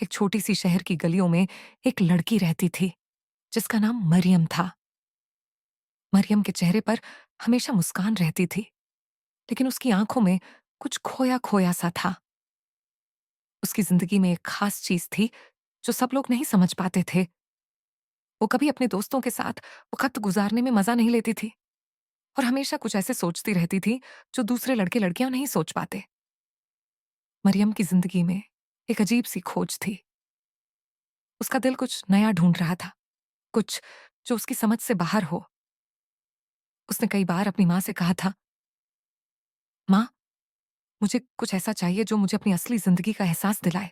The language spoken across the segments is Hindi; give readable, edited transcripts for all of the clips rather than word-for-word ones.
एक छोटी सी शहर की गलियों में एक लड़की रहती थी जिसका नाम मरियम था। मरियम के चेहरे पर हमेशा मुस्कान रहती थी, लेकिन उसकी आंखों में कुछ खोया खोया सा था। उसकी जिंदगी में एक खास चीज थी जो सब लोग नहीं समझ पाते थे। वो कभी अपने दोस्तों के साथ वक्त गुजारने में मजा नहीं लेती थी और हमेशा कुछ ऐसे सोचती रहती थी जो दूसरे लड़के लड़कियां नहीं सोच पाते। मरियम की जिंदगी में एक अजीब सी खोज थी। उसका दिल कुछ नया ढूंढ रहा था, कुछ जो उसकी समझ से बाहर हो। उसने कई बार अपनी माँ से कहा था, माँ, मुझे कुछ ऐसा चाहिए जो मुझे अपनी असली जिंदगी का एहसास दिलाए।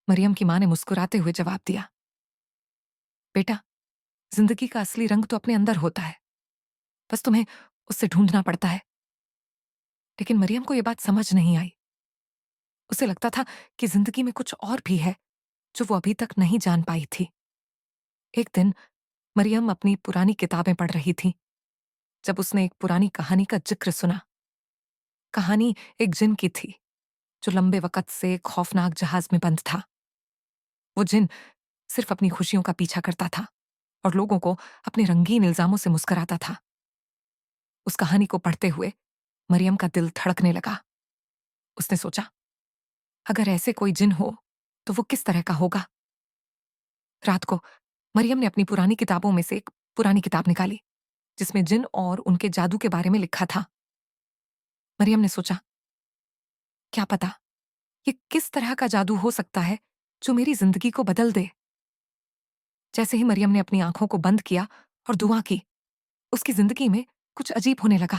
मरियम की माँ ने मुस्कुराते हुए जवाब दिया, बेटा, जिंदगी का असली रंग तो अपने अंदर होता है, बस तुम्हें उससे ढूंढना पड़ता है। लेकिन मरियम को यह बात समझ नहीं आई। उसे लगता था कि जिंदगी में कुछ और भी है जो वो अभी तक नहीं जान पाई थी। एक दिन मरियम अपनी पुरानी किताबें पढ़ रही थी जब उसने एक पुरानी कहानी का जिक्र सुना। कहानी एक जिन की थी जो लंबे वक्त से एक खौफनाक जहाज में बंद था। वो जिन सिर्फ अपनी खुशियों का पीछा करता था और लोगों को अपने रंगीन इल्जामों से मुस्कुराता था। उस कहानी को पढ़ते हुए मरियम का दिल धड़कने लगा। उसने सोचा, अगर ऐसे कोई जिन हो तो वो किस तरह का होगा। रात को मरियम ने अपनी पुरानी किताबों में से एक पुरानी किताब निकाली जिसमें जिन और उनके जादू के बारे में लिखा था। मरियम ने सोचा, क्या पता ये किस तरह का जादू हो सकता है जो मेरी जिंदगी को बदल दे। जैसे ही मरियम ने अपनी आंखों को बंद किया और दुआ की, उसकी जिंदगी में कुछ अजीब होने लगा।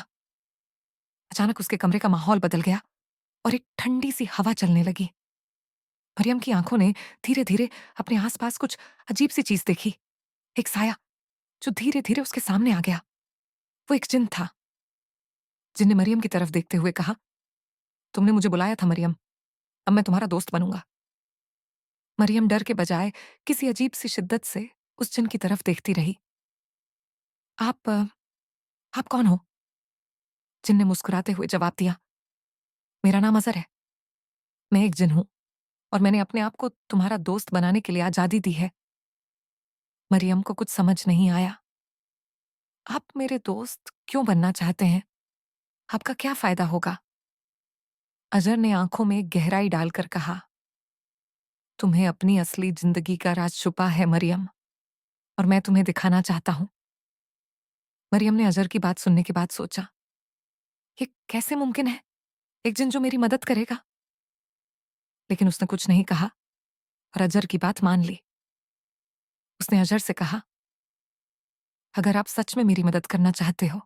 अचानक उसके कमरे का माहौल बदल गया और एक ठंडी सी हवा चलने लगी। मरियम की आंखों ने धीरे धीरे अपने आसपास कुछ अजीब सी चीज देखी। एक साया जो धीरे धीरे उसके सामने आ गया। वो एक जिन था। जिन ने मरियम की तरफ देखते हुए कहा, तुमने मुझे बुलाया था मरियम, अब मैं तुम्हारा दोस्त बनूंगा। मरियम डर के बजाय किसी अजीब सी शिद्दत से उस जिन की तरफ देखती रही। आप कौन हो? जिन ने मुस्कुराते हुए जवाब दिया, मेरा नाम अजर है। मैं एक जिन हूं और मैंने अपने आप को तुम्हारा दोस्त बनाने के लिए आजादी दी है। मरियम को कुछ समझ नहीं आया। आप मेरे दोस्त क्यों बनना चाहते हैं? आपका क्या फायदा होगा? अजर ने आंखों में गहराई डालकर कहा, तुम्हें अपनी असली जिंदगी का राज छुपा है मरियम, और मैं तुम्हें दिखाना चाहता हूं। मरियम ने अजर की बात सुनने के बाद सोचा, ये कैसे मुमकिन है? एक जिन जो मेरी मदद करेगा। लेकिन उसने कुछ नहीं कहा और अजर की बात मान ली। उसने अजर से कहा, अगर आप सच में मेरी मदद करना चाहते हो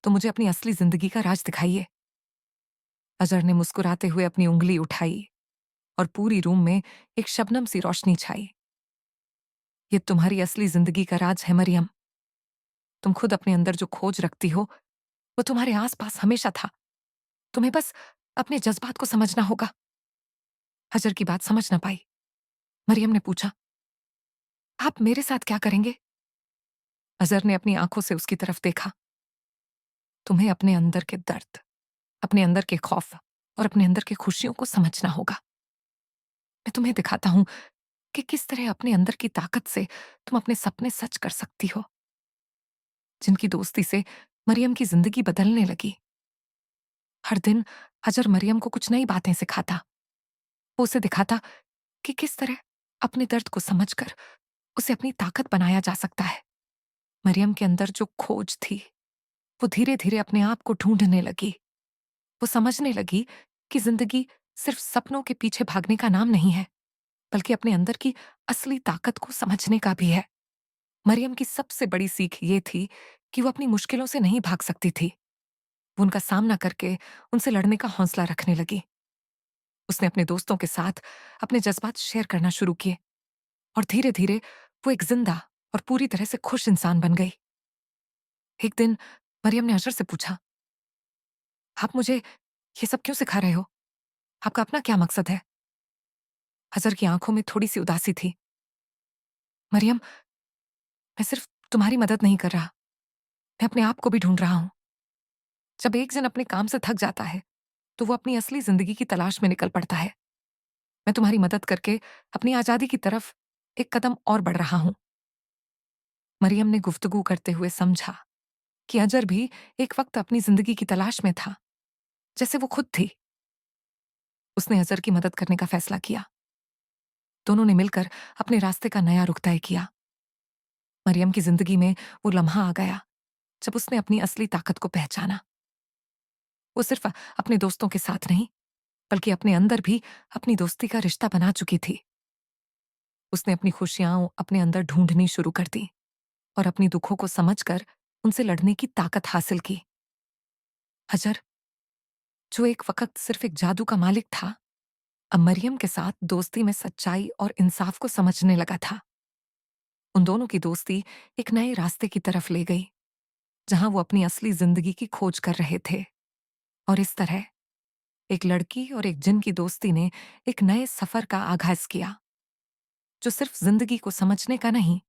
तो मुझे अपनी असली जिंदगी का राज दिखाइए। अजर ने मुस्कुराते हुए अपनी उंगली उठाई और पूरी रूम में एक शबनम सी रोशनी छाई। ये तुम्हारी असली जिंदगी का राज है मरियम। तुम खुद अपने अंदर जो खोज रखती हो वो तुम्हारे आसपास हमेशा था। तुम्हें बस अपने जज्बात को समझना होगा। अजर की बात समझ ना पाई। मरियम ने पूछा, आप मेरे साथ क्या करेंगे? अजर ने अपनी आंखों से उसकी तरफ देखा। तुम्हें अपने अंदर के दर्द, अपने अंदर के खौफ और अपने अंदर की खुशियों को समझना होगा। मैं तुम्हें दिखाता हूं कि किस तरह अपने अंदर की ताकत से तुम अपने सपने सच कर सकती हो। जिनकी दोस्ती से मरियम की जिंदगी बदलने लगी। हर दिन अजर मरियम को कुछ नई बातें सिखाता। वो उसे दिखाता कि किस तरह अपने दर्द को समझकर उसे अपनी ताकत बनाया जा सकता है। मरियम के अंदर जो खोज थी वो धीरे धीरे अपने आप को ढूंढने लगी। वो समझने लगी कि जिंदगी सिर्फ सपनों के पीछे भागने का नाम नहीं है, बल्कि अपने अंदर की असली ताकत को समझने का भी है। मरियम की सबसे बड़ी सीख ये थी कि वो अपनी मुश्किलों से नहीं भाग सकती थी। वो उनका सामना करके उनसे लड़ने का हौसला रखने लगी। उसने अपने दोस्तों के साथ अपने जज्बात शेयर करना शुरू किए और धीरे धीरे वो एक जिंदा और पूरी तरह से खुश इंसान बन गई। एक दिन मरियम ने अजर से पूछा, आप मुझे ये सब क्यों सिखा रहे हो? आपका अपना क्या मकसद है? अजर की आंखों में थोड़ी सी उदासी थी। मरियम, मैं सिर्फ तुम्हारी मदद नहीं कर रहा, मैं अपने आप को भी ढूंढ रहा हूं। जब एक जन अपने काम से थक जाता है तो वो अपनी असली जिंदगी की तलाश में निकल पड़ता है। मैं तुम्हारी मदद करके अपनी आज़ादी की तरफ एक कदम और बढ़ रहा हूँ। मरियम ने गुफ्तगू करते हुए समझा कि अजर भी एक वक्त अपनी जिंदगी की तलाश में था, जैसे वो खुद थी। उसने अजर की मदद करने का फैसला किया। दोनों ने मिलकर अपने रास्ते का नया रुख तय किया। मरियम की जिंदगी में वो लम्हा आ गया जब उसने अपनी असली ताकत को पहचाना। वो सिर्फ अपने दोस्तों के साथ नहीं, बल्कि अपने अंदर भी अपनी दोस्ती का रिश्ता बना चुकी थी। उसने अपनी खुशियां अपने अंदर ढूंढनी शुरू कर दी और अपनी दुखों को समझकर उनसे लड़ने की ताकत हासिल की। हजर, जो एक वक्त सिर्फ एक जादू का मालिक था, अब मरियम के साथ दोस्ती में सच्चाई और इंसाफ को समझने लगा था। उन दोनों की दोस्ती एक नए रास्ते की तरफ ले गई, जहां वो अपनी असली जिंदगी की खोज कर रहे थे। और इस तरह एक लड़की और एक जिन की दोस्ती ने एक नए सफर का आगाज किया, जो सिर्फ जिंदगी को समझने का नहीं,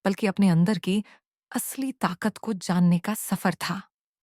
बल्कि अपने अंदर की असली ताकत को जानने का सफर था।